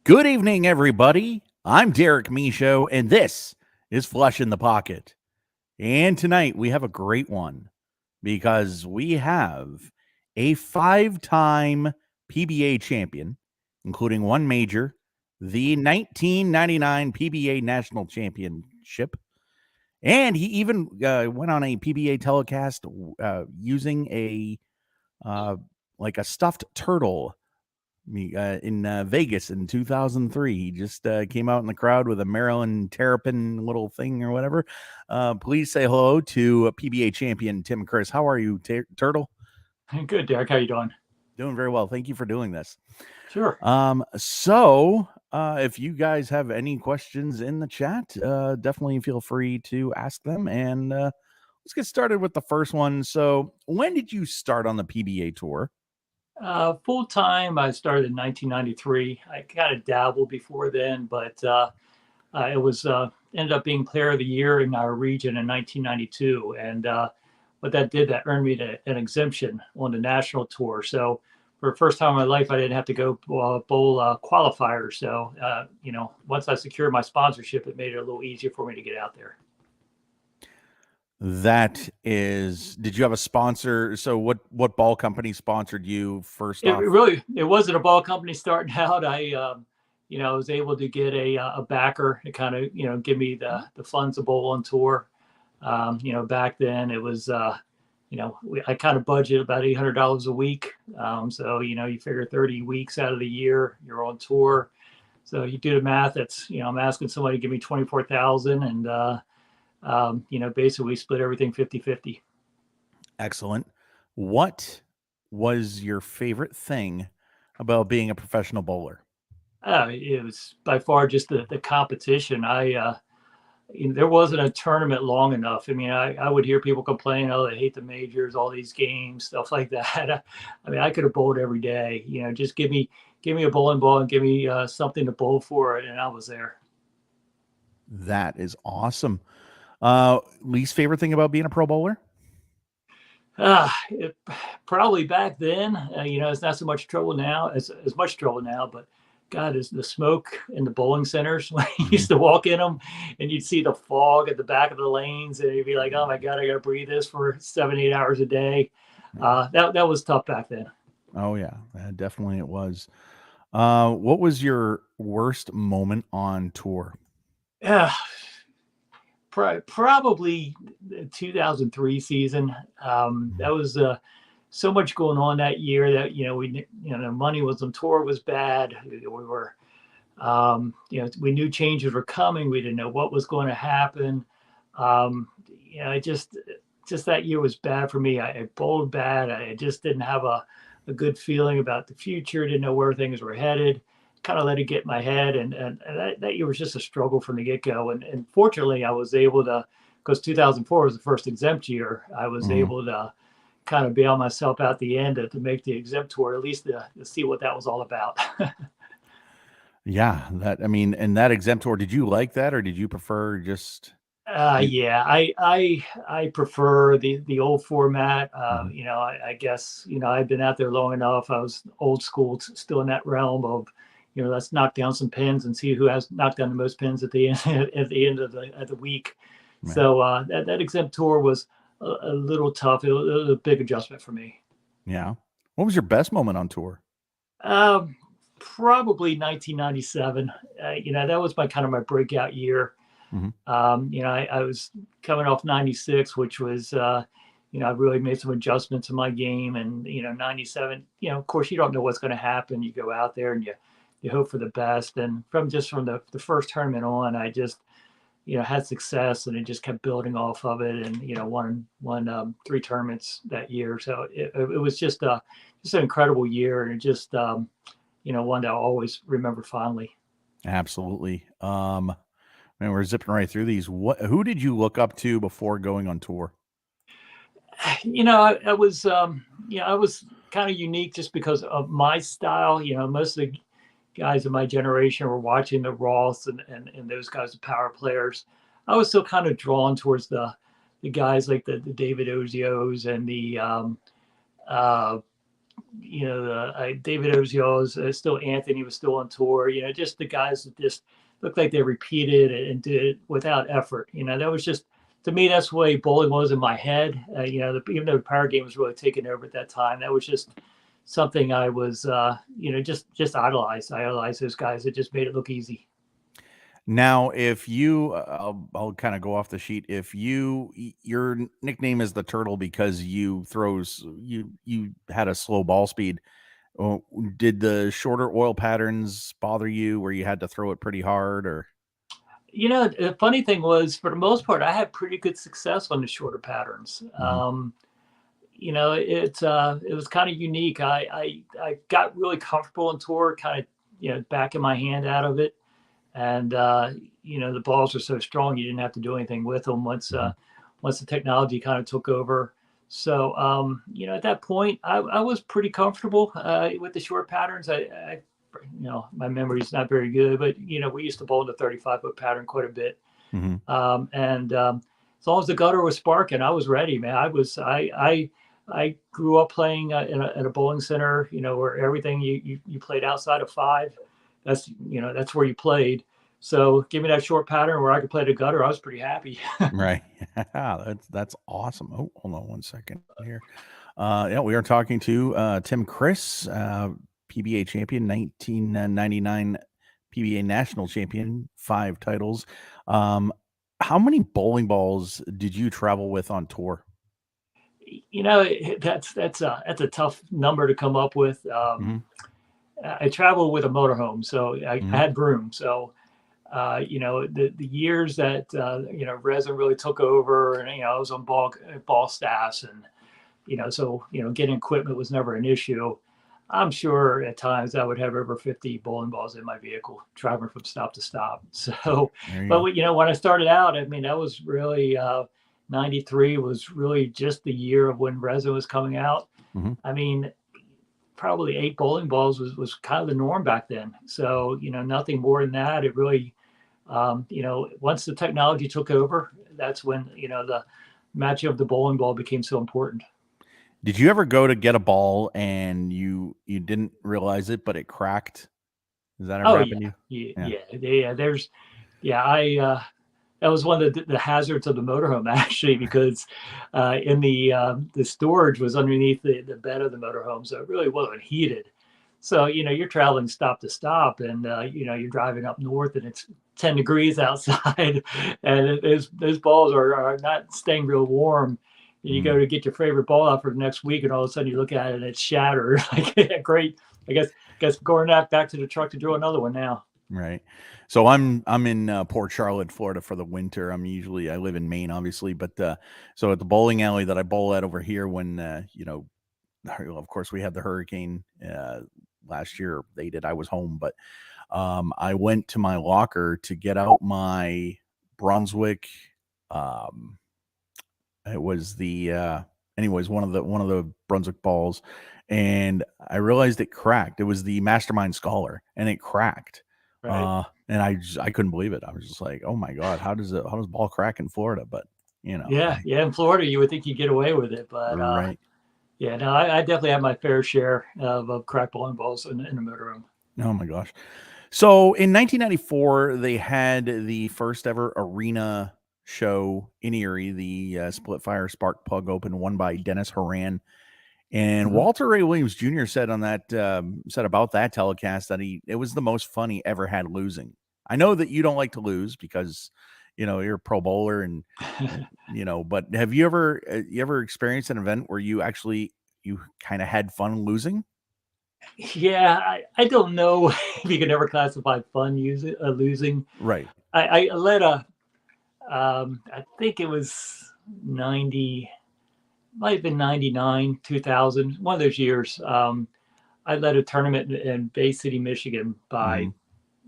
Good evening, everybody. I'm Derek Michaud, and this is Flush in the Pocket. And tonight we have a great one because we have a 5-time PBA champion, including one major, the 1999 PBA National Championship, and he even went on a PBA telecast using a like a stuffed turtle in Vegas in 2003. He just came out in the crowd with a Maryland Terrapin little thing or whatever. Please say hello to PBA champion Tim Criss. How are you, Turtle? Good, Derek. How you doing? Doing very well. Thank you for doing this. Sure. If you guys have any questions in the chat, definitely feel free to ask them. And let's get started with the first one. So, when did you start on the PBA tour? Full time, I started in 1993. I kind of dabbled before then, but it was ended up being Player of the Year in our region in 1992. And what that did, that earned me an exemption on the national tour. So for the first time in my life, I didn't have to go bowl qualifiers. So once I secured my sponsorship, it made it a little easier for me to get out there. That is, did you have a sponsor? So what ball company sponsored you first off? It wasn't a ball company starting out. I was able to get a backer to kind of, give me the funds to bowl on tour. Back then it was, I kind of budget about $800 a week. So, you figure 30 weeks out of the year, you're on tour. So you do the math. That's, I'm asking somebody to give me 24,000 and, basically we split everything 50-50. Excellent. What was your favorite thing about being a professional bowler? It was by far just the competition. There wasn't a tournament long enough. I mean, I would hear people complain, oh, they hate the majors, all these games, stuff like that. I mean, I could have bowled every day. Just give me a bowling ball and give me something to bowl for, and I was there. That is awesome. Least favorite thing about being a pro bowler? Probably back then, it's not so much trouble now, as much trouble now, but God, is the smoke in the bowling centers when you used to walk in them and you'd see the fog at the back of the lanes and you'd be like, oh my God, I got to breathe this for 7-8 hours a day. That was tough back then. Oh yeah, definitely it was. What was your worst moment on tour? Yeah, probably the 2003 season. That was so much going on that year that the money was on tour was bad. We were we knew changes were coming. We didn't know what was going to happen. Just that year was bad for me. I bowled bad. I just didn't have a good feeling about the future. Didn't know where things were headed. Kind of let it get in my head, and that year was just a struggle from the get go. And fortunately, I was able to, because 2004 was the first exempt year. I was able to kind of bail myself out the end to make the exempt tour, at least to see what that was all about. Yeah, and that exempt tour, did you like that or did you prefer just Yeah, I prefer the old format. I guess I've been out there long enough. I was old school, still in that realm of, let's knock down some pins and see who has knocked down the most pins at the end of the week. Right. So that exempt tour was a little tough. It was a big adjustment for me. Yeah. What was your best moment on tour? Probably 1997. That was my breakout year. I was coming off 96, which was, I really made some adjustments in my game. And, 97, of course, you don't know what's going to happen. You go out there and you hope for the best. And from the first tournament on, I just, had success and it just kept building off of it and, won 3 tournaments that year. So it was just an incredible year. And it just, one that I'll always remember fondly. Absolutely. Man, we're zipping right through these. Who did you look up to before going on tour? I was, I was kind of unique just because of my style. Most of the guys of my generation were watching the Roths and those guys, the power players. I was still kind of drawn towards the guys like the David Ozios and the David Oziel is still Anthony was still on tour. Just the guys that just looked like they repeated it and did it without effort. That was just to me that's the way bowling was in my head. Even though the power game was really taking over at that time, that was just something I was just idolized. I idolized those guys that just made it look easy. Now, if you, I'll kind of go off the sheet. If your nickname is the Turtle because you had a slow ball speed. Oh, did the shorter oil patterns bother you, where you had to throw it pretty hard, or? The funny thing was, for the most part, I had pretty good success on the shorter patterns. Mhm. It was kind of unique. I got really comfortable on tour, kind of backing my hand out of it, and the balls are so strong you didn't have to do anything with them Mhm. once the technology kind of took over. So at that point, I was pretty comfortable with the short patterns. My memory is not very good, but we used to bowl in the 35-foot pattern quite a bit, Mhm. and as long as the gutter was sparking, I was ready, man. I grew up playing in a bowling center, where everything you played outside of five, that's where you played. So give me that short pattern where I could play the gutter. I was pretty happy. Right. That's awesome. Oh, hold on one second here. Yeah, we are talking to Tim Criss, PBA champion, 1999 PBA national champion, 5 titles. Um, how many bowling balls did you travel with on tour? That's a tough number to come up with. Mhm. I traveled with a motorhome, so I Mhm. had room. So the years that resin really took over, and I was on ball staffs, and so getting equipment was never an issue. I'm sure at times I would have over 50 bowling balls in my vehicle, driving from stop to stop. So, There you but go. when I started out, I mean that was really 93 was really just the year of when resin was coming out. Mhm. I mean, probably 8 bowling balls was kind of the norm back then. So nothing more than that. It really once the technology took over, that's when the matching of the bowling ball became so important. Did you ever go to get a ball and you didn't realize it, but it cracked? Has that ever Oh yeah, happened to you? yeah, Yeah. yeah, yeah. I that was one of the hazards of the motorhome actually, because in the storage was underneath the bed of the motorhome, so it really wasn't heated. So you're traveling stop to stop, and you're driving up north, and it's 10 degrees outside, and those balls are not staying real warm. And you go Mhm. to get your favorite ball out for the next week, and all of a sudden you look at it and it's shattered. Like, yeah, great. I guess going back to the truck to drill another one now. Right. So I'm in Port Charlotte, Florida for the winter. I live in Maine, obviously, but so at the bowling alley that I bowl at over here, when of course we had the hurricane last year. They did. I was home, but I went to my locker to get out my Brunswick. Um, it was the anyways one of the Brunswick balls, and I realized it cracked. It was the Mastermind Scholar, and it cracked. Right. And I couldn't believe it. I was just like, oh my god, how does ball crack in Florida? But Yeah, yeah. In Florida, you would think you'd get away with it, but right. yeah, no, I definitely have my fair share of crack bowling balls in the motorhome. Oh my gosh. So in 1994, they had the first ever arena show in Erie, the Split Fire Spark Plug Open, won by Dennis Horan. And Hmm. Walter Ray Williams Jr. said said about that telecast that it was the most fun he ever had losing. I know that you don't like to lose because you're a pro bowler, and but have you ever experienced an event where you kind of had fun losing? Yeah, I don't know if you can ever classify fun losing. Right. I led I think it was 90, might have been 99, 2000, one of those years. I led a tournament in Bay City, Michigan by,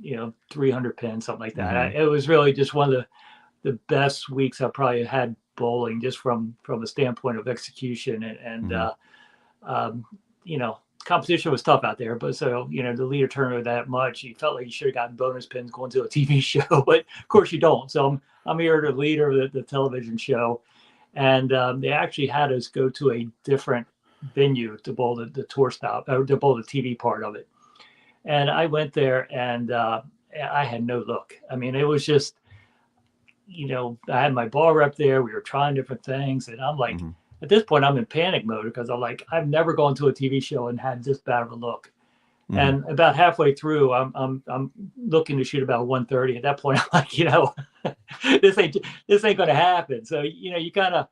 Mhm. 300 pins, something like that. Mhm. It was really just one of the best weeks I probably had bowling, just from a standpoint of execution and Mhm. um, competition was tough out there. But so to lead a tournament that much, you felt like you should have gotten bonus pins going to a TV show, but of course you don't. So I'm here to leader of the television show, and they actually had us go to a different venue to bowl the tour stop, or to bowl the TV part of it. And I went there, and I had no look. I mean, it was just, I had my ball rep there. We were trying different things, and I'm like, at this point, I'm in panic mode because I'm like, I've never gone to a TV show and had this bad of a look. And about halfway through, I'm looking to shoot about 130. At that point, I'm like, this ain't going to happen. So you kind of,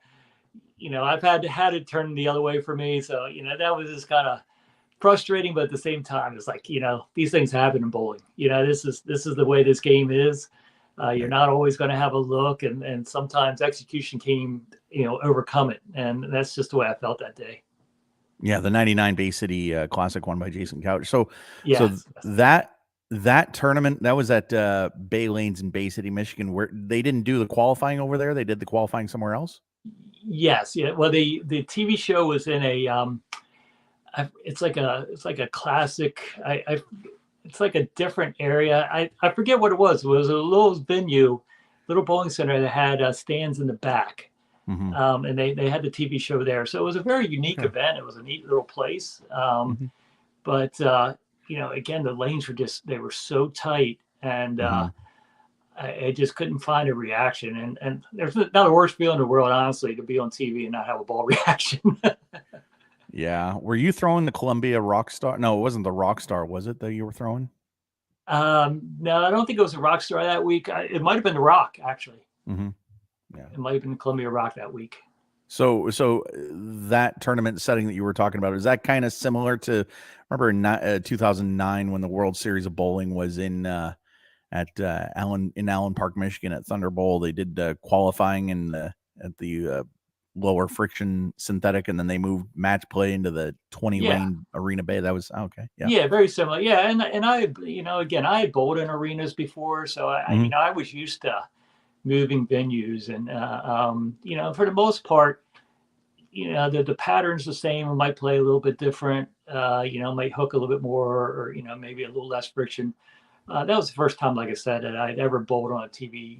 I've had to turn the other way for me. So that was just kind of frustrating, but at the same time, it's like these things happen in bowling. This is the way this game is. You're not always going to have a look, and sometimes execution can overcome it, and that's just the way I felt that day. Yeah, the 99 Bay City Classic won by Jason Couch. So, yes. that tournament, that was at Bay Lanes in Bay City, Michigan, where they didn't do the qualifying over there. They did the qualifying somewhere else. Yes. Yeah. Well, the TV show was in a it's like a classic. It's like a different area. I forget what it was. It was a little venue, little bowling center that had stands in the back. And they had the TV show there. So it was a very unique event. It was a neat little place. But, again, the lanes they were so tight, and I just couldn't find a reaction. And there's not the worst feeling in the world, honestly, to be on TV and not have a ball reaction. Yeah. Were you throwing the Columbia Rockstar? No, it wasn't the Rockstar, was it, that you were throwing? No, I don't think it was a Rockstar that week. It might have been the Rock, actually. Yeah. It might have been the Columbia Rock that week. So that tournament setting that you were talking about, is that kind of similar to, remember in 2009 when the World Series of Bowling was in Allen Park, Michigan at Thunder Bowl? They did qualifying at the lower friction synthetic, and then they moved match play into the 20 lane arena bay. That was okay. Yeah, very similar. Yeah, and I, again, I had bowled in arenas before, so I was used to moving venues, and for the most part, the pattern's the same. We might play a little bit different, might hook a little bit more, or maybe a little less friction. That was the first time, like I said, that I'd ever bowled on a TV,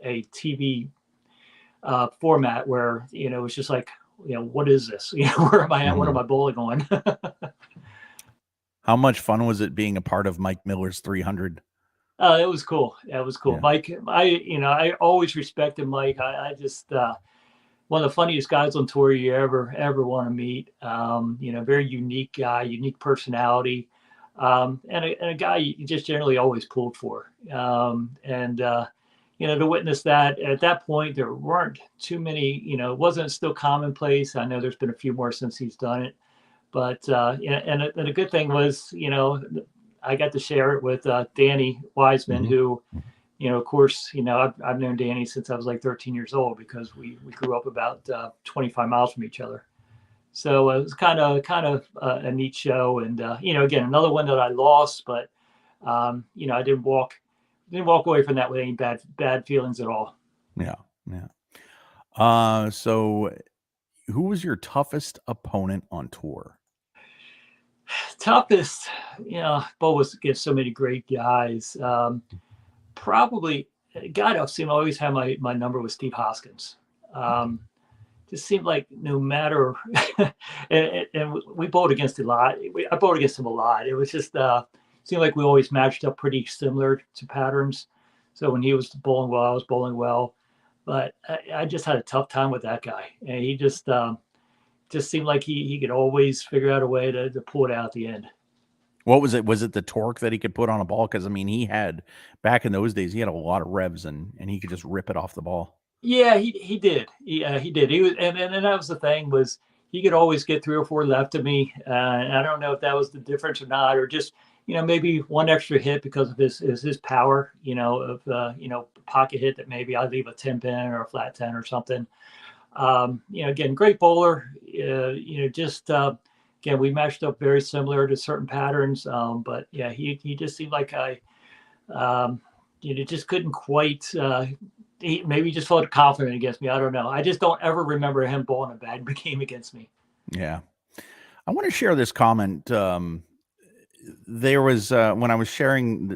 a TV format where it was just like, what is this? Where am I at? What am I bowling on? How much fun was it being a part of Mike Miller's 300? It was cool. It was cool. Yeah. Mike, I always respected Mike. I just one of the funniest guys on tour you ever want to meet. Very unique guy, unique personality, and a guy you just generally always pulled for. To witness that at that point, there weren't too many. It wasn't still commonplace. I know there's been a few more since he's done it, but and a good thing was, I got to share it with Danny Wiseman, who, of course, I've known Danny since I was like 13 years old, because we grew up about 25 miles from each other. So it was kind of a neat show. And, again, another one that I lost, but, I didn't walk away from that with any bad feelings at all. Yeah. Yeah. So who was your toughest opponent on tour? Toughest, Bo was against so many great guys. Probably a guy that seemed to always have my number was Steve Hoskins. Just seemed like no matter, and we bowled against a lot. I bowled against him a lot. It was just seemed like we always matched up pretty similar to patterns. So when he was bowling well, I was bowling well. But I just had a tough time with that guy, and he just seemed like he could always figure out a way to pull it out at the end. What was it? Was it the torque that he could put on a ball? Because, he had, back in those days, he had a lot of revs, and he could just rip it off the ball. Yeah, he did. He did. He was, and that was the thing, was he could always get 3 or 4 left of me. And I don't know if that was the difference or not, or just, maybe one extra hit because of his power, pocket hit that maybe I'd leave a 10 pin or a flat 10 or something. Again, great bowler, again, we matched up very similar to certain patterns. But yeah, he just seemed like just couldn't quite, he maybe just felt confident against me. I don't know. I just don't ever remember him bowling a bad game against me. Yeah. I want to share this comment. There was, when I was sharing,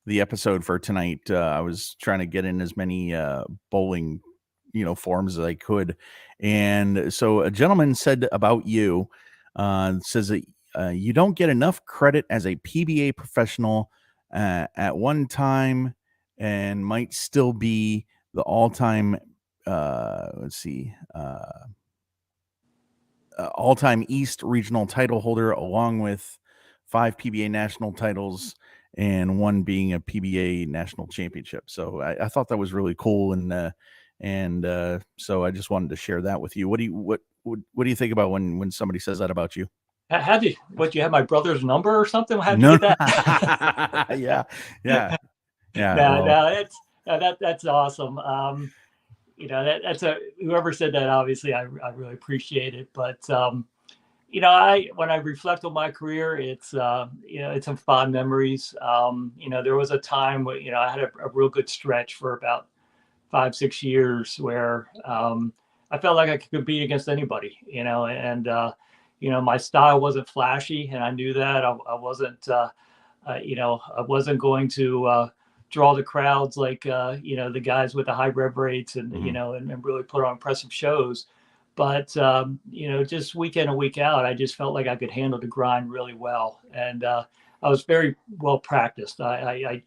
the episode for tonight, I was trying to get in as many bowling, forms as I could. And so a gentleman said about you, says that you don't get enough credit as a PBA professional at one time, and might still be the all-time, let's see, all-time East regional title holder, along with 5 PBA national titles and one being a PBA national championship. So I thought that was really cool, and so I just wanted to share that with you. What do you think about when somebody says that about you? How did you have my brother's number or something? How did No, you get that? yeah. No, Well, that's awesome. That's whoever said that. Obviously, I really appreciate it. But when I reflect on my career, it's it's some fond memories. There was a time where I had a real good stretch for about 5-6 years where I felt like I could compete against anybody. And my style wasn't flashy, and I knew that I wasn't. I wasn't going to draw the crowds like the guys with the high rev rates and and really put on impressive shows. But just week in and week out, I just felt like I could handle the grind really well, and I was very well practiced. I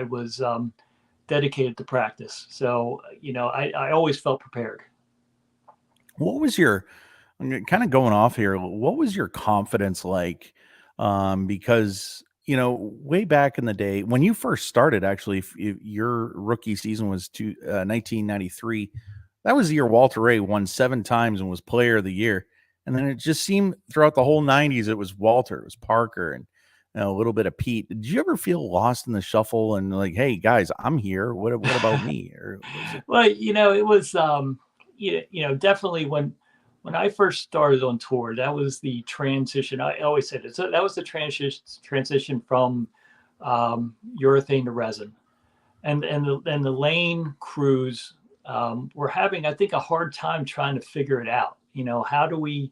was dedicated to practice, so I always felt prepared. what was your I'm kind of going off here? What was your confidence like? Because way back in the day when you first started, actually, if your rookie season was 1993, that was the year Walter Ray won 7 times and was Player of the Year. And then it just seemed throughout the whole '90s, it was Walter, it was Parker, and a little bit of Pete. Did you ever feel lost in the shuffle and like, hey guys, I'm here. What about me? Or was it? Well, it was definitely when I first started on tour, that was the transition. I always said it. So that was the transition from urethane to resin, and the lane crews were having, I think, a hard time trying to figure it out. How do we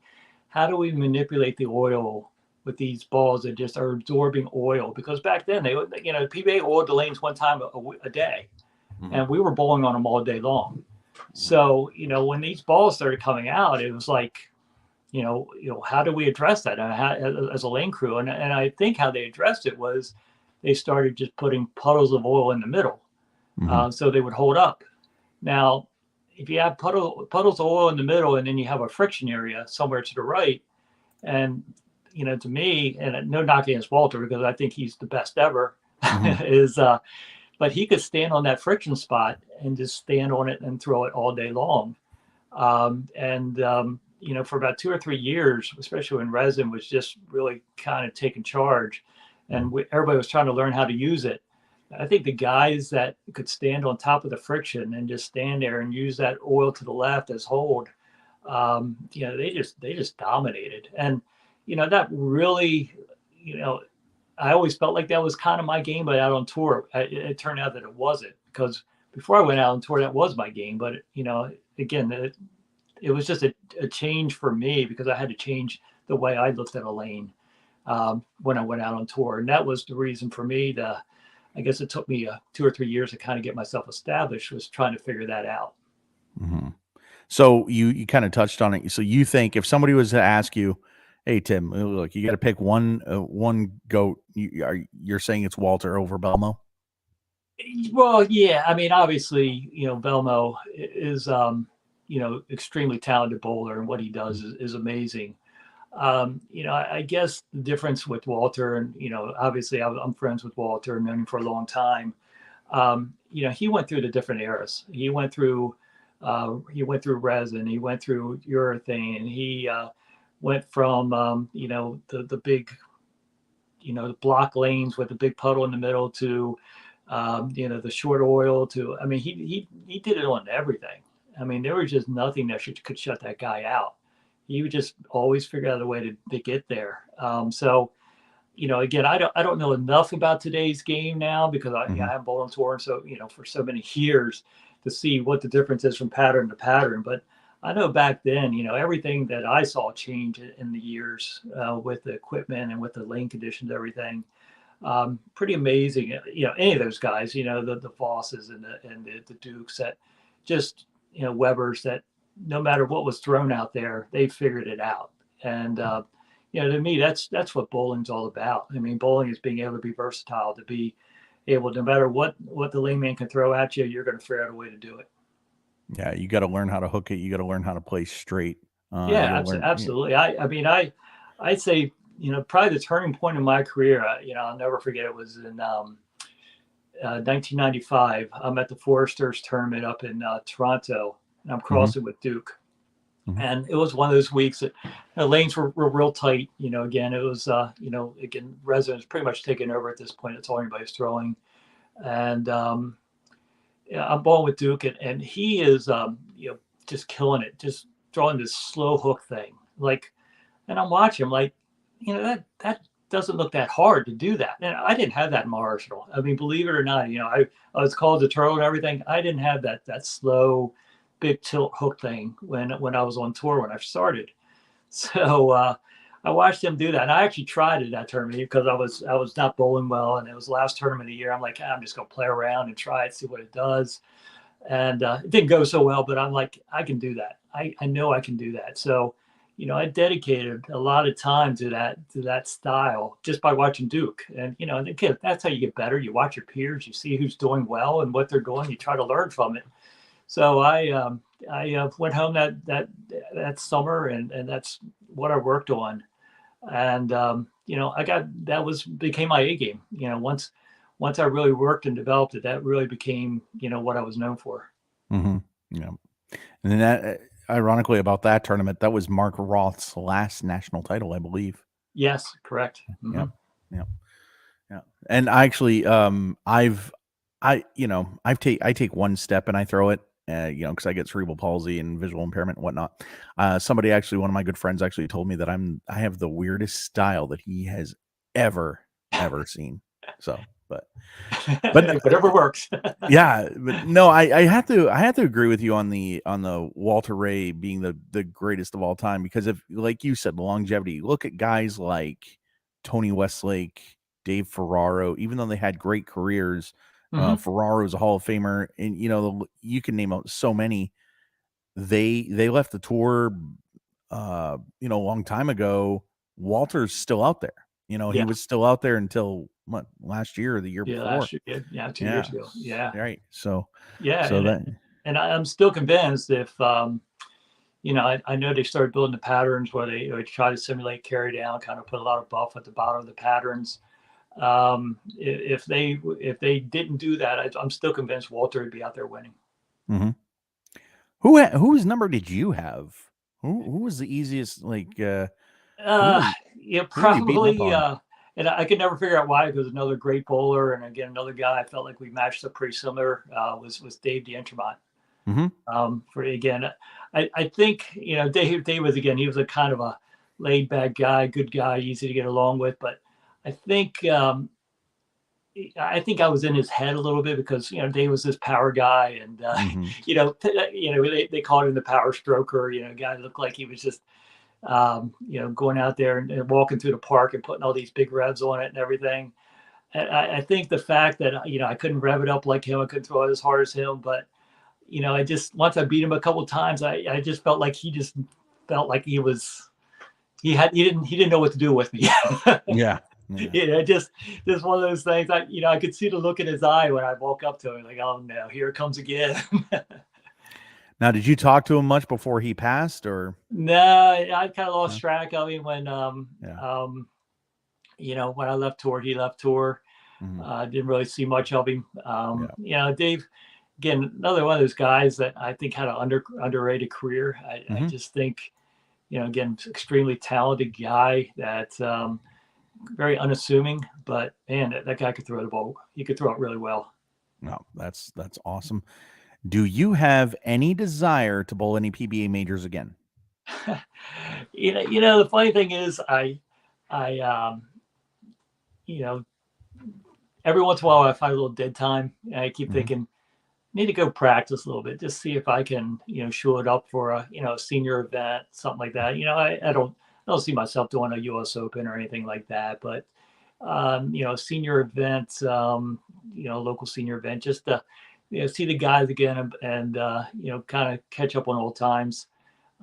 manipulate the oil with these balls that just are absorbing oil? Because back then PBA oiled the lanes one time a day, and we were bowling on them all day long. So when these balls started coming out, it was like, how do we address that as a lane crew? And I think how they addressed it was they started just putting puddles of oil in the middle, so they would hold up. Now, if you have puddles of oil in the middle, and then you have a friction area somewhere to the right, and to me, and no knock against Walter because I think he's the best ever, is but he could stand on that friction spot and just stand on it and throw it all day long. For about 2 or 3 years, especially when resin was just really kind of taking charge, and everybody was trying to learn how to use it. I think the guys that could stand on top of the friction and just stand there and use that oil to the left as hold, they just dominated. And that really, I always felt like that was kind of my game, but out on tour, it turned out that it wasn't, because before I went out on tour, that was my game. But again, it was just a change for me because I had to change the way I looked at a lane when I went out on tour, and that was the reason for me to. I guess it took me 2 or 3 years to kind of get myself established, was trying to figure that out. So you kind of touched on it. So you think if somebody was to ask you, hey Tim, look, you got to pick one goat, you're saying it's Walter over Belmo? Well, yeah. I mean, obviously, Belmo is extremely talented bowler, and what he does is amazing. I guess the difference with Walter, and obviously I'm friends with Walter and known him for a long time. He went through the different eras. He went through resin. He went through urethane. He went from the big the block lanes with the big puddle in the middle to the short oil to. I mean, he did it on everything. I mean, there was just nothing that could shut that guy out. He would just always figure out a way to get there. Again, I don't know enough about today's game now because I haven't bowled on tour, so for so many years to see what the difference is from pattern to pattern. But I know back then, everything that I saw change in the years with the equipment and with the lane conditions, everything. Pretty amazing. Any of those guys, the Vosses and the Dukes that just Webers that no matter what was thrown out there, they figured it out. And to me, that's what bowling's all about. I mean, bowling is being able to be versatile, to be able, no matter what the layman can throw at you, you're going to figure out a way to do it. Yeah, you got to learn how to hook it. You got to learn how to play straight. You Yeah, got to learn. absolutely. I mean, I'd say, probably the turning point in my career, I'll never forget. It was in 1995. I'm at the Foresters tournament up in Toronto, and I'm crossing with Duke. And it was one of those weeks that lanes were real tight. Again, it was, again, residents pretty much taking over at this point. It's all anybody's throwing. And yeah, I'm bowling with Duke, and he is, just killing it, just throwing this slow hook thing. Like, and I'm watching, like, that doesn't look that hard to do that. And I didn't have that in my arsenal. I mean, believe it or not, I was called the turtle and everything. I didn't have that slow, big tilt hook thing when I was on tour when I started. So I watched him do that, and I actually tried it that tournament because I was not bowling well, and it was the last tournament of the year. I'm like, I'm just gonna play around and try it, see what it does. And it didn't go so well, but I'm like, I can do that. I know I can do that. So, I dedicated a lot of time to that style just by watching Duke. And and again, that's how you get better. You watch your peers, you see who's doing well and what they're doing. You try to learn from it. So I went home that summer, and that's what I worked on. And became my A game. Once I really worked and developed it, that really became what I was known for. Yeah, and then that, ironically, about that tournament, that was Mark Roth's last national title, I believe. Yes, correct. Yep, yeah. And I actually, I take one step and I throw it. Because I get cerebral palsy and visual impairment and whatnot. One of my good friends actually told me that I have the weirdest style that he has ever seen. So, but whatever works. Yeah, but no, I have to agree with you on the Walter Ray being the greatest of all time, because if, like you said, the longevity. Look at guys like Tony Westlake, Dave Ferraro. Even though they had great careers, Ferraro's a Hall of Famer, and you can name out so many. They left the tour, a long time ago. Walter's still out there. He was still out there until last year or the year before. Last year, 2 years ago. Yeah, right. So and I'm still convinced if I know they started building the patterns where they try to simulate carry down, kind of put a lot of buff at the bottom of the patterns. If they didn't do that, I'm still convinced Walter would be out there winning. Whose number did you have? Who was the easiest? Probably. And I could never figure out why, because another great bowler, and again another guy I felt like we matched up pretty similar, was Dave D'Entremont. I think Dave was, again, he was a kind of a laid back guy, good guy, easy to get along with, but I think I was in his head a little bit because Dave was this power guy, and they called him the power stroker. A guy that looked like he was just going out there and walking through the park and putting all these big revs on it and everything. And I think the fact that I couldn't rev it up like him, I couldn't throw it as hard as him, but I just, once I beat him a couple of times, I just felt like he didn't know what to do with me. Yeah. Just one of those things. I could see the look in his eye when I woke up to him, like, oh no, here it comes again. Now, did you talk to him much before he passed, or? No, I kind of lost track of him when when I left tour, he left tour. Didn't really see much of him. Dave, again, another one of those guys that I think had an underrated career. I just think, again, extremely talented guy that very unassuming, but man, that guy could throw the ball. He could throw it really well. No, that's awesome. Do you have any desire to bowl any PBA majors again? The funny thing is, I every once in a while I find a little dead time. And I keep thinking, need to go practice a little bit, just see if I can, show it up for a, senior event, something like that. I don't see myself doing a U.S. Open or anything like that, but senior event, local senior event, just to, see the guys again and kind of catch up on old times.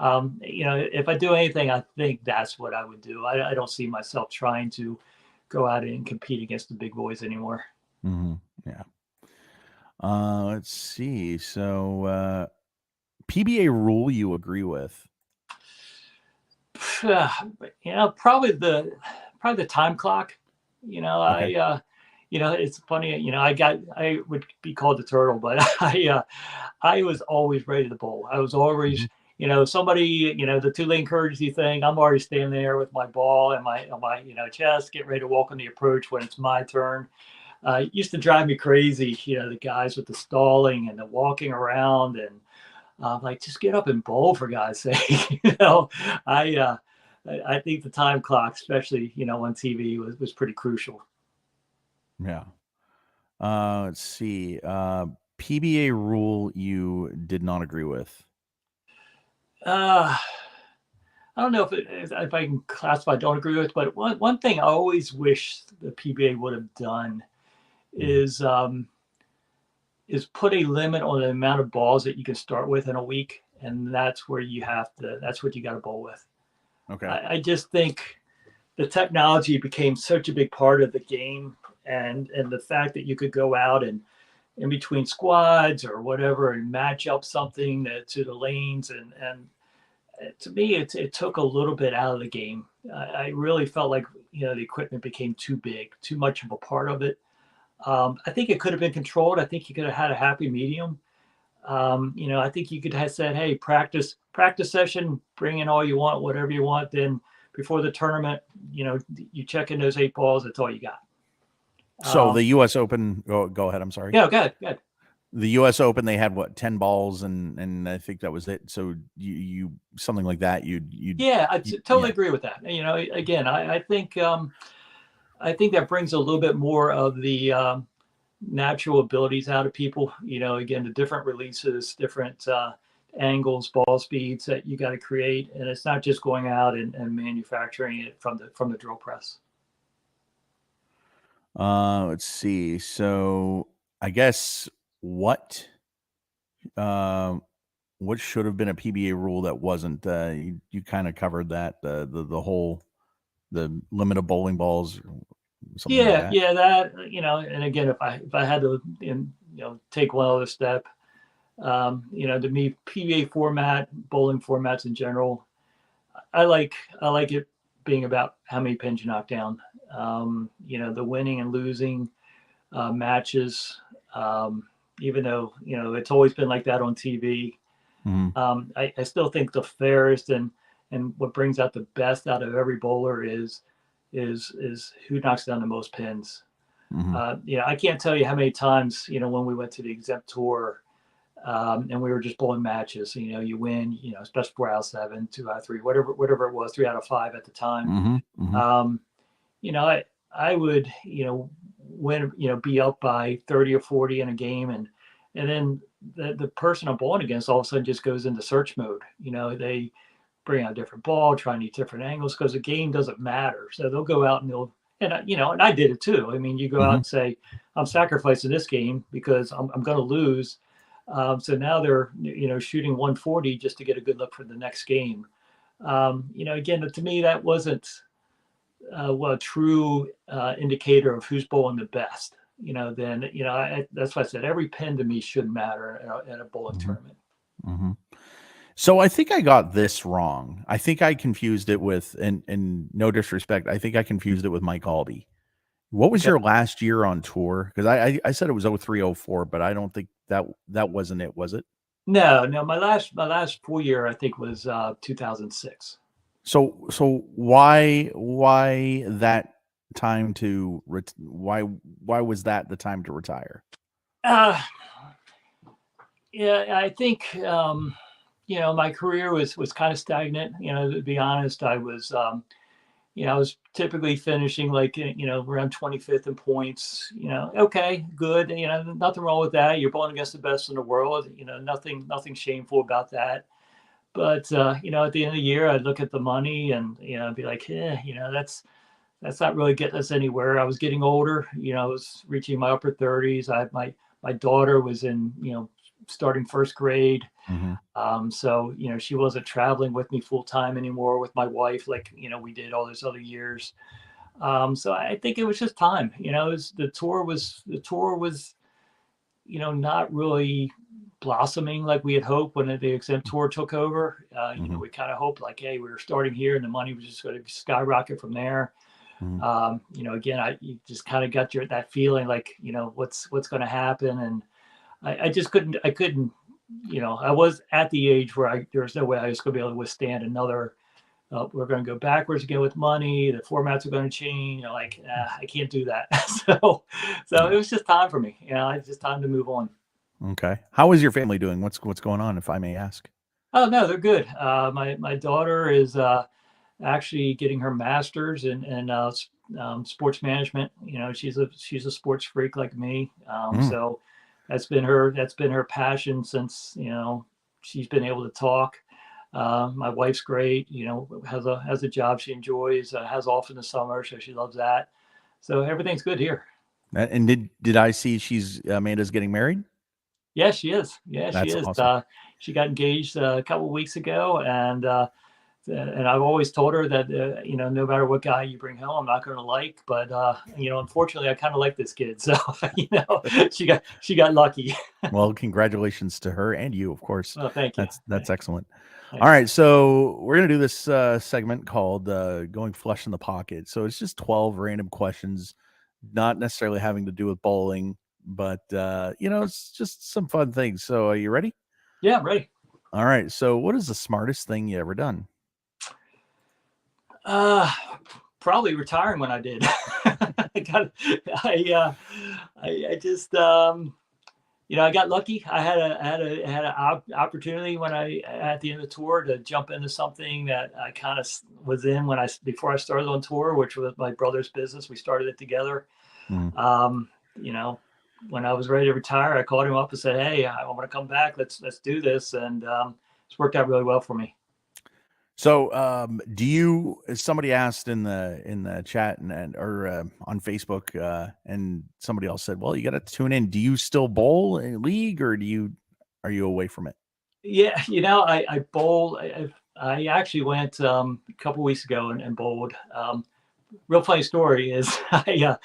If I do anything, I think that's what I would do. I don't see myself trying to go out and compete against the big boys anymore. Mm-hmm. Yeah. Let's see. So, PBA rule you agree with? Probably the time clock. Okay. It's funny. I would be called the turtle, but I was always ready to bowl. I was always, Mm-hmm. Somebody, the 2 lane courtesy thing. I'm already standing there with my ball and my chest, getting ready to walk on the approach when it's my turn. It used to drive me crazy, the guys with the stalling and the walking around and like, just get up and bowl for God's sake. I uh, I think the time clock, especially on TV, was pretty crucial. Yeah. Let's see. PBA rule you did not agree with? Uh, I don't know if I can classify. Don't agree with, but one thing I always wish the PBA would have done Mhm. is put a limit on the amount of balls that you can start with in a week, and that's where you have to. That's what you got to bowl with. Okay. I just think the technology became such a big part of the game, and the fact that you could go out and in between squads or whatever and match up something to the lanes and to me it took a little bit out of the game. I really felt like the equipment became too big, too much of a part of it. I think it could have been controlled. I think you could have had a happy medium. I think you could have said, hey, practice session, bring in all you want, whatever you want. Then before the tournament, you check in those 8 balls. That's all you got. So the U.S. Open. Go ahead. I'm sorry. Yeah, good. The U.S. Open, they had what, 10 balls, and I think that was it. So you something like that. Yeah, I totally Yeah. agree with that. Again, I think that brings a little bit more of the natural abilities out of people. Again, the different releases, different angles, ball speeds that you got to create, and it's not just going out and manufacturing it from the drill press. Let's see. So I guess what uh, what should have been a PBA rule that wasn't? You kind of covered that the whole the limit of bowling balls, something like that. Yeah, that and again, if I had to, take one other step, to me, PBA format, bowling formats in general, I like it being about how many pins you knock down. The winning and losing matches, even though it's always been like that on TV. Mm-hmm. I still think the fairest and what brings out the best out of every bowler is who knocks down the most pins. Mm-hmm. I can't tell you how many times when we went to the exempt tour and we were just bowling matches. You win, special 4 out of 7, 2 out of 3, whatever it was, 3 out of 5 at the time. Mm-hmm. Mm-hmm. I would win, be up by 30 or 40 in a game, and then the person I'm bowling against all of a sudden just goes into search mode. They bring out a different ball, trying these different angles because the game doesn't matter. So they'll go out and and I did it too. I mean, you go out Mm-hmm. and say, I'm sacrificing this game because I'm going to lose. So now they're, shooting 140 just to get a good look for the next game. Again, to me, that wasn't a true indicator of who's bowling the best. Then, that's why I said every pin to me should matter in a bowling Mm-hmm. tournament. Mm-hmm. So I think I got this wrong. I think I confused it with, and no disrespect, I think I confused it with Mike Albee. What was Okay. your last year on tour? Because I said it was 03, 04, but I don't think that wasn't it, was it? No. My last full year, I think, was 2006. So why that time to why was that the time to retire? Uh, yeah, I think my career was kind of stagnant. To be honest, I was typically finishing like around 25th in points. Okay, good. Nothing wrong with that. You're bowling against the best in the world. Nothing shameful about that. But at the end of the year, I'd look at the money and I'd be like, that's not really getting us anywhere. I was getting older. I was reaching my upper 30s. I had my my daughter was in, starting first grade. Mm-hmm. So, she wasn't traveling with me full time anymore with my wife, like, we did all those other years. So I think it was just time, the tour was, not really blossoming like we had hoped when the exempt tour took over. Mm-hmm. We kind of hoped like, hey, we were starting here and the money was just going to skyrocket from there. Mm-hmm. Again, you just kind of got that feeling like, what's going to happen. And I just I couldn't, I was at the age where there was no way I was going to be able to withstand another. We're going to go backwards again with money. The formats are going to change. I can't do that. So it was just time for me. It's just time to move on. Okay. How is your family doing? What's going on, if I may ask? Oh no, they're good. My daughter is actually getting her master's in sports management. She's a sports freak like me. So that's been her passion since she's been able to talk. My wife's great. Has a job she enjoys. Has off in the summer, so she loves that. So everything's good here. And did I see she's Amanda's getting married? Yeah, she is. Yeah, she That's is. awesome. She got engaged a couple of weeks ago, and I've always told her that no matter what guy you bring home, I'm not going to like. But unfortunately, I kind of like this kid, so she got lucky. Well, congratulations to her and you, of course. Well, thank you. That's excellent. Thanks. All right, so we're gonna do this segment called "Going Flush in the Pocket." So it's just 12 random questions, not necessarily having to do with bowling, but it's just some fun things. So are you ready? Yeah, I'm ready. All right. So what is the smartest thing you ever done? Probably retiring when I did. I just I got lucky. I had an opportunity when at the end of the tour to jump into something that I kind of was in before I started on tour, which was my brother's business. We started it together. Mm. When I was ready to retire, I called him up and said, "Hey, I want to come back. Let's do this," and it's worked out really well for me. So, somebody asked in the chat or on Facebook, and somebody else said, "Well, you got to tune in. Do you still bowl in league, or are you away from it?" Yeah, I bowl. I actually went a couple weeks ago and bowled. Real funny story is a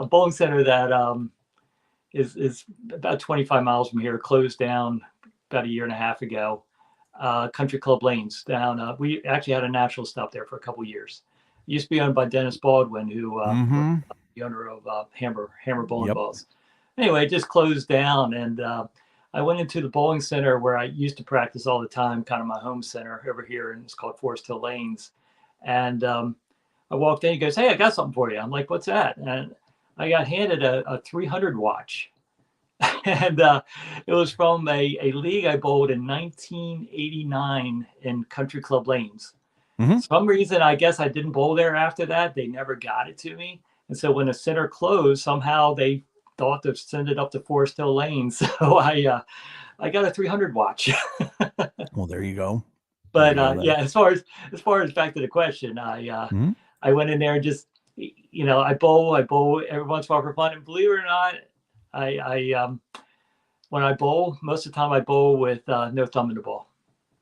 bowling center that is about 25 miles from here closed down about a year and a half ago. Country Club Lanes down. We actually had a national stop there for a couple of years. It used to be owned by Dennis Baldwin, who was the owner of Hammer Bowling Balls. Anyway, it just closed down, and I went into the bowling center where I used to practice all the time, kind of my home center over here, and it's called Forest Hill Lanes. And I walked in, he goes, "Hey, I got something for you." I'm like, "What's that?" And I got handed a 300 watch. And it was from a league I bowled in 1989 in Country Club Lanes. Mm-hmm. Some reason, I guess I didn't bowl there after that. They never got it to me. And so when the center closed, somehow they thought to send it up to Forest Hill Lanes. So I got a 300 watch. Well, there you go. But yeah, as far as back to the question, I went in there and just I bowl every once in a while for fun. And believe it or not, I when I bowl, most of the time I bowl with no thumb in the ball.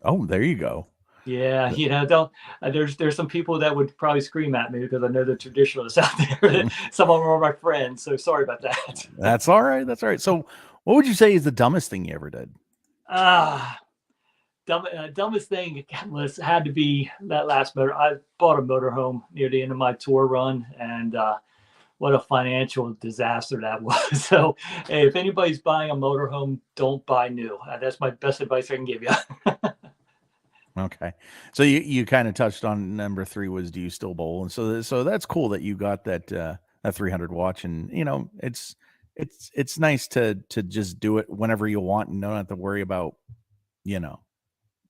Oh, there you go. Yeah, don't. There's some people that would probably scream at me because I know the traditionalists out there. Some of them are my friends, so sorry about that. That's all right. That's all right. So, what would you say is the dumbest thing you ever did? Dumbest thing had to be that last motor. I bought a motorhome near the end of my tour run, and what a financial disaster that was. So, hey, if anybody's buying a motorhome, don't buy new. That's my best advice I can give you. Okay. So you kind of touched on number 3 was, do you still bowl? And so that's cool that you got that 300 watch, and it's nice to just do it whenever you want and don't have to worry about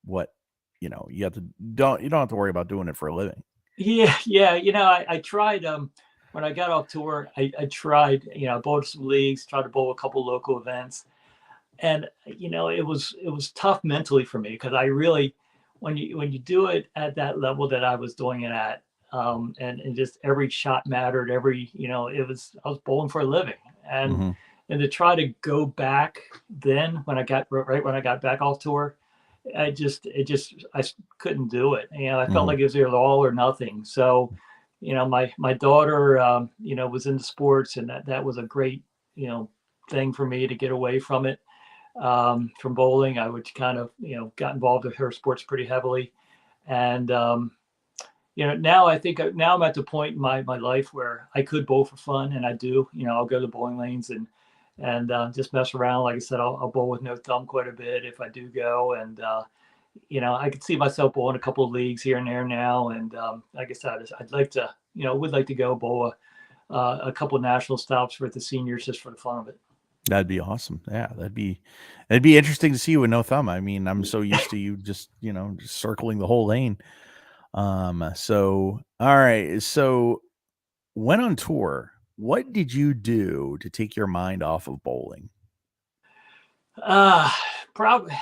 what you don't have to worry about doing it for a living. Yeah. I tried when I got off tour, I tried, bowled some leagues, tried to bowl a couple local events. And, it was tough mentally for me because I really, when you do it at that level that I was doing it at, and just every shot mattered, I was bowling for a living. And, and to try to go back then when I got back off tour, I couldn't do it. I felt like it was either all or nothing. So, my daughter, was into sports, and that was a great, thing for me to get away from it. From bowling, I would kind of, got involved with her sports pretty heavily. And, now now I'm at the point in my life where I could bowl for fun, and I do. I'll go to bowling lanes and just mess around. Like I said, I'll bowl with no thumb quite a bit if I do go. And I could see myself bowling a couple of leagues here and there now. And like I said, I'd like to, would like to go bowl a couple of national stops with the seniors just for the fun of it. That'd be awesome. Yeah, it'd be interesting to see you with no thumb. I mean, I'm so used to you just just circling the whole lane. So all right. So when on tour, what did you do to take your mind off of bowling? Probably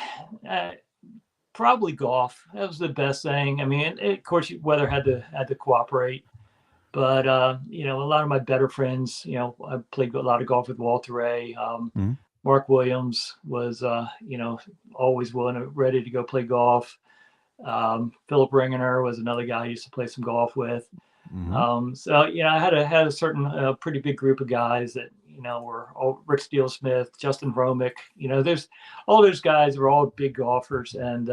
probably golf. That was the best thing. I mean, of course, weather had to cooperate. But a lot of my better friends, I played a lot of golf with Walter Ray. Mark Williams was, always willing and ready to go play golf. Philip Ringener was another guy I used to play some golf with. So I had a certain pretty big group of guys that were all Rick Steele Smith, Justin Vromick. There's all those guys were all big golfers, and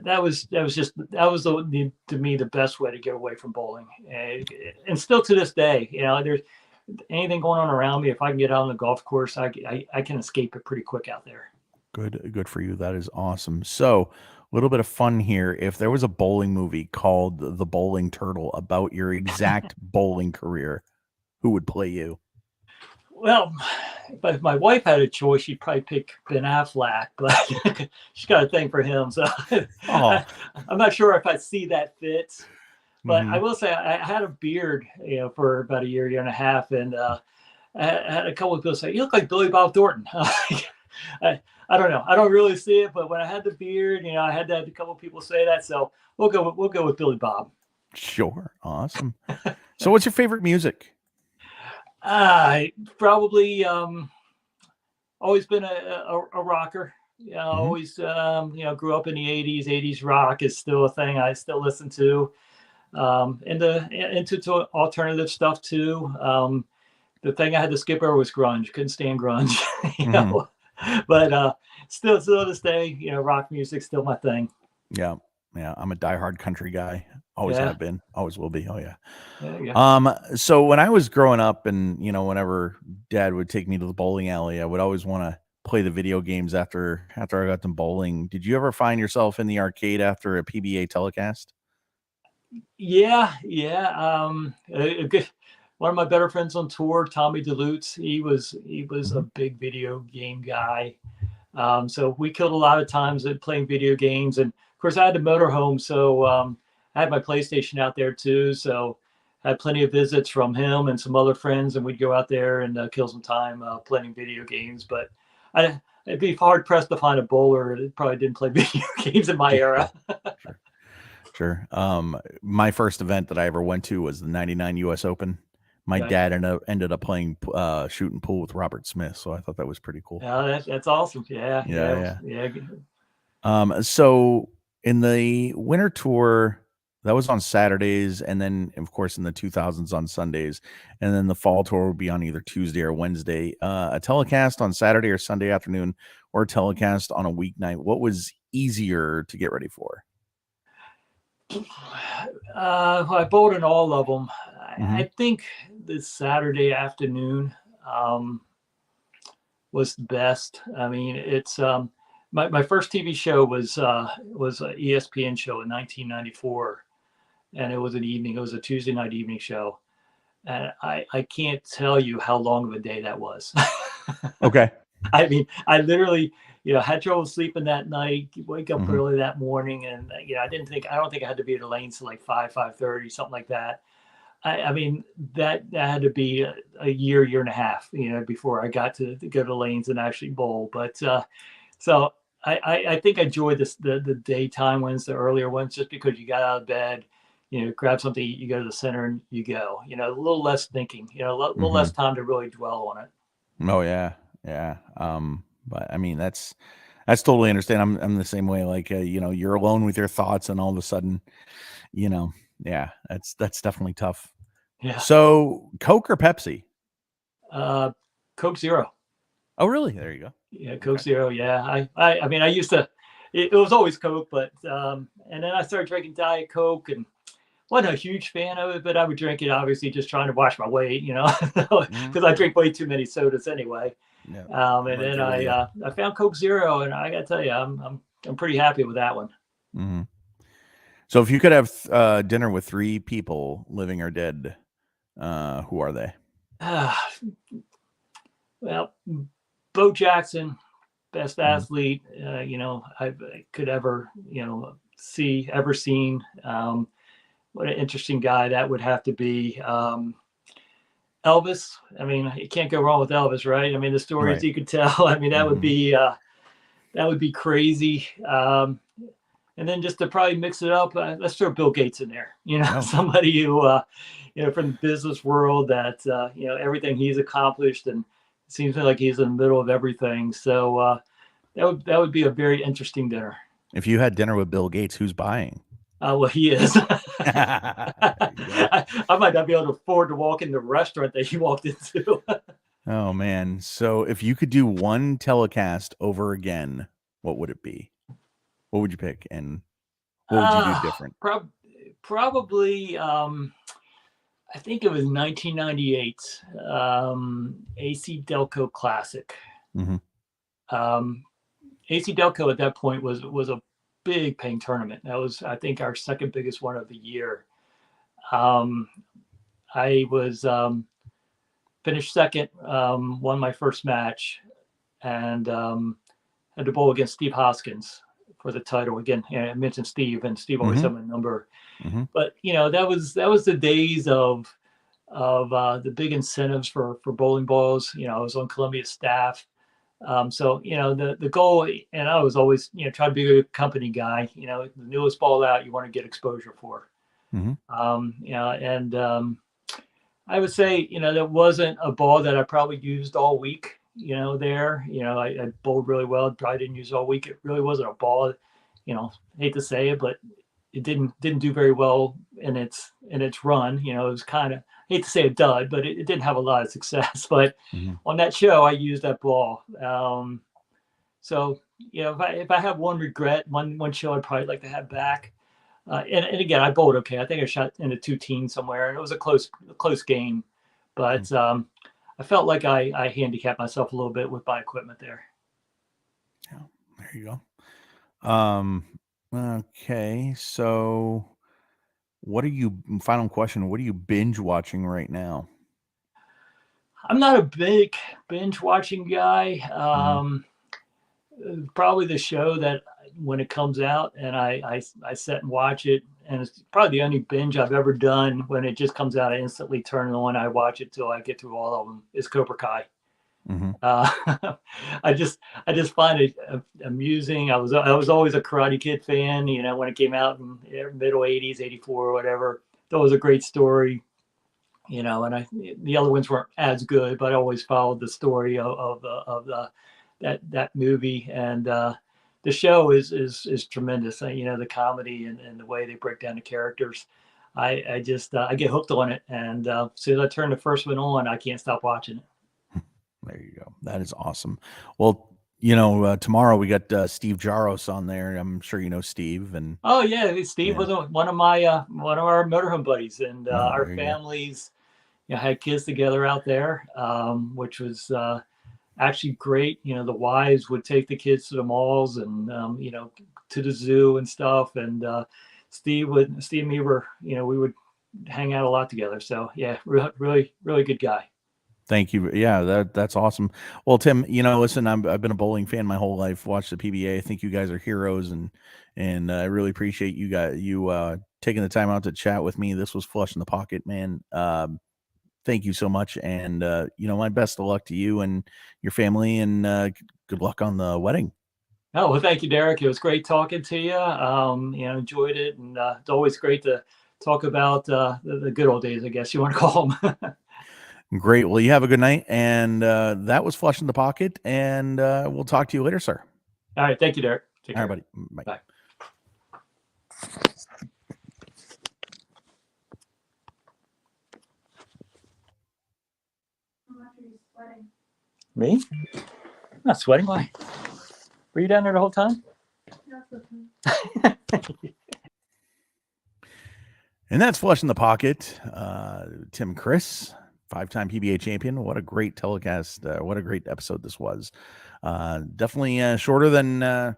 that was to me the best way to get away from bowling, and still to this day, there's anything going on around me. If I can get out on the golf course, I can escape it pretty quick out there. Good for you. That is awesome. So a little bit of fun here. If there was a bowling movie called The Bowling Turtle about your exact bowling career, who would play you? Well, if my wife had a choice, she'd probably pick Ben Affleck, but she's got a thing for him. So I'm not sure if I'd see that fit. But I will say I had a beard, for about a year and a half, and I had a couple of people say, "You look like Billy Bob Thornton." I don't know. I don't really see it, but when I had the beard, I had a couple of people say that. So we'll go with Billy Bob. Sure, awesome. So, what's your favorite music? Probably always been a rocker. Always grew up in the 80s. 80s rock is still a thing I still listen to. Into alternative stuff too. The thing I had to skip over was grunge. Couldn't stand grunge, But still to this day, rock music's still my thing. Yeah. I'm a diehard country guy. Always have been. Always will be. Oh yeah. There you go. So when I was growing up, and whenever Dad would take me to the bowling alley, I would always want to play the video games after I got done bowling. Did you ever find yourself in the arcade after a PBA telecast? Yeah. One of my better friends on tour, Tommy DeLutz, he was a big video game guy. So we killed a lot of times at playing video games, and of course I had a motorhome, so I had my PlayStation out there too. So I had plenty of visits from him and some other friends, and we'd go out there and kill some time playing video games. But it'd be hard pressed to find a bowler that probably didn't play video games in my era. Sure. My first event that I ever went to was the '99 U.S. Open. My dad ended up playing shooting pool with Robert Smith, so I thought that was pretty cool. Yeah, that's awesome. Yeah. So in the winter tour, that was on Saturdays, and then of course in the 2000s on Sundays, and then the fall tour would be on either Tuesday or Wednesday. A telecast on Saturday or Sunday afternoon, or a telecast on a weeknight. What was easier to get ready for? I bowled in all of them. I think the Saturday afternoon was the best. I mean, it's my first TV show was an ESPN show in 1994, and it was an evening. It was a Tuesday night evening show, and I can't tell you how long of a day that was. Okay. I mean, I literally, had trouble sleeping that night, wake up early that morning. And, I don't think I had to be at the lanes till like 5:30, something like that. I mean, that had to be a year and a half, before I got to go to lanes and actually bowl. But, so I think I enjoyed the daytime ones, the earlier ones, just because you got out of bed, grab something, you go to the center and you go, a little less thinking, a little less time to really dwell on it. Oh yeah, yeah. But I mean, that's totally understand. I'm the same way. Like, you're alone with your thoughts, and all of a sudden, you know, yeah, that's definitely tough. Yeah. So, Coke or Pepsi? Uh, Coke Zero. Oh, really? There you go. Yeah, Coke Okay. Zero. Yeah, I mean, I used to. It was always Coke, but and then I started drinking Diet Coke, and wasn't a huge fan of it, but I would drink it obviously just trying to watch my weight, Mhm. because I drink way too many sodas anyway. Yeah, And right then there with you. I found Coke Zero, and I got to tell you, I'm pretty happy with that one. Mhm. So, if you could have dinner with three people, living or dead, who are they? Well, Bo Jackson, best Mhm. athlete, I could ever, ever seen. What an interesting guy that would have to be. Elvis. I mean, you can't go wrong with Elvis, right? I mean, the stories Right. you could tell. I mean, Mhm. that would be crazy. And then just to probably mix it up, let's throw Bill Gates in there. Oh, Somebody who, from the business world that everything he's accomplished, and it seems like he's in the middle of everything. So that would be a very interesting dinner. if you had dinner with Bill Gates, who's buying? Well, he is. There you go. I might not be able to afford to walk in the restaurant that he walked into. Oh man. So if you could do one telecast over again, what would it be? What would you pick and what would you do Uh, different? prob- Probably, I think it was 1998, AC Delco Classic. Mhm. Um, AC Delco at that point was a big paying tournament. That was, I think, our second biggest one of the year. Um, I was finished second, won my first match, and had to bowl against Steve Hoskins for the title again. I mentioned Steve, and Steve always Mhm. had my number. Mhm. But that was the days of the big incentives for bowling balls. I was on Columbia's staff. So the goal, and I was always try to be a company guy. The newest ball out, you want to get exposure for. Mhm. And I would say that wasn't a ball that I probably used all week. There, I bowled really well. Probably didn't use it all week. It really wasn't a ball. Hate to say it, but it didn't do very well in its run. It was kind of, hate to say a dud, but it didn't have a lot of success. But Mhm. on that show, I used that ball. So if I have one regret, one show I'd probably like to have back. And again, I bowled okay. I think I shot into 2 teens somewhere, and it was a close game. Mhm. But I felt like I handicapped myself a little bit with my equipment there. Yeah. There you go. Okay. So what are you final question, what are you binge watching right now? I'm not a big binge watching guy. Mhm. Probably the show that when it comes out and I sit and watch it, and it's probably the only binge I've ever done. When it just comes out, I instantly turn it on. I watch it till I get through all of them. Is Cobra Kai. Mhm. Uh, I just I just find it amusing. I was always a Karate Kid fan. When it came out in middle '80s, '84 or whatever. That was a great story. And the other ones weren't as good, but I always followed the story of that movie. And the show is tremendous. The comedy and the way they break down the characters. I just I get hooked on it, and as soon as I turn the first one on, I can't stop watching it. There you go. That is awesome. Well, tomorrow we got Steve Jaros on there. I'm sure you know Steve, and Oh yeah, Steve yeah. was one of our motorhome buddies, and Oh, our there you go. families had kids together out there, which was actually great. The wives would take the kids to the malls and to the zoo and stuff, and Steve and me were we would hang out a lot together. So yeah, really really good guy. Thank you. Yeah, that's awesome. Well, Tim, listen, I've been a bowling fan my whole life. Watched the PBA. I think you guys are heroes, and I really appreciate you taking the time out to chat with me. This was flush in the pocket, man. Thank you so much, and my best of luck to you and your family, and good luck on the wedding. Oh well, thank you, Derek. It was great talking to you. Enjoyed it, and it's always great to talk about the good old days, I guess you want to call them. Great. Well, you have a good night. And that was Flush in the Pocket. And we'll talk to you later, sir. All right. Thank you, Derek. Take care. All right, buddy. Bye. Bye. Me? I'm not sweating. Why? Were you down there the whole time? And that's Flush in the Pocket. Tim Criss, 5-time PBA champion. What a great telecast. What a great episode this was. Definitely shorter than the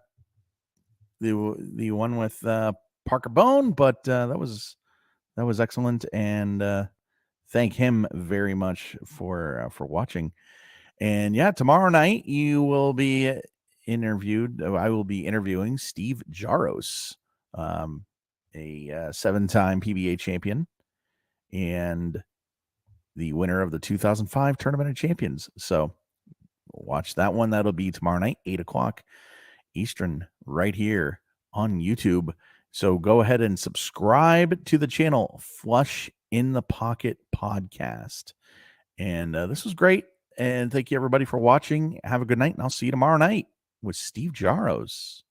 one with Parker Bone, but that was excellent. And thank him very much for watching. And yeah, tomorrow night you will be interviewed. I will be interviewing Steve Jaros, a 7-time PBA champion and the winner of the 2005 Tournament of Champions. So watch that one. That'll be tomorrow night, 8:00 Eastern, right here on YouTube. So go ahead and subscribe to the channel, Flush in the Pocket Podcast. And this was great. And thank you, everybody, for watching. Have a good night, and I'll see you tomorrow night with Steve Jaros.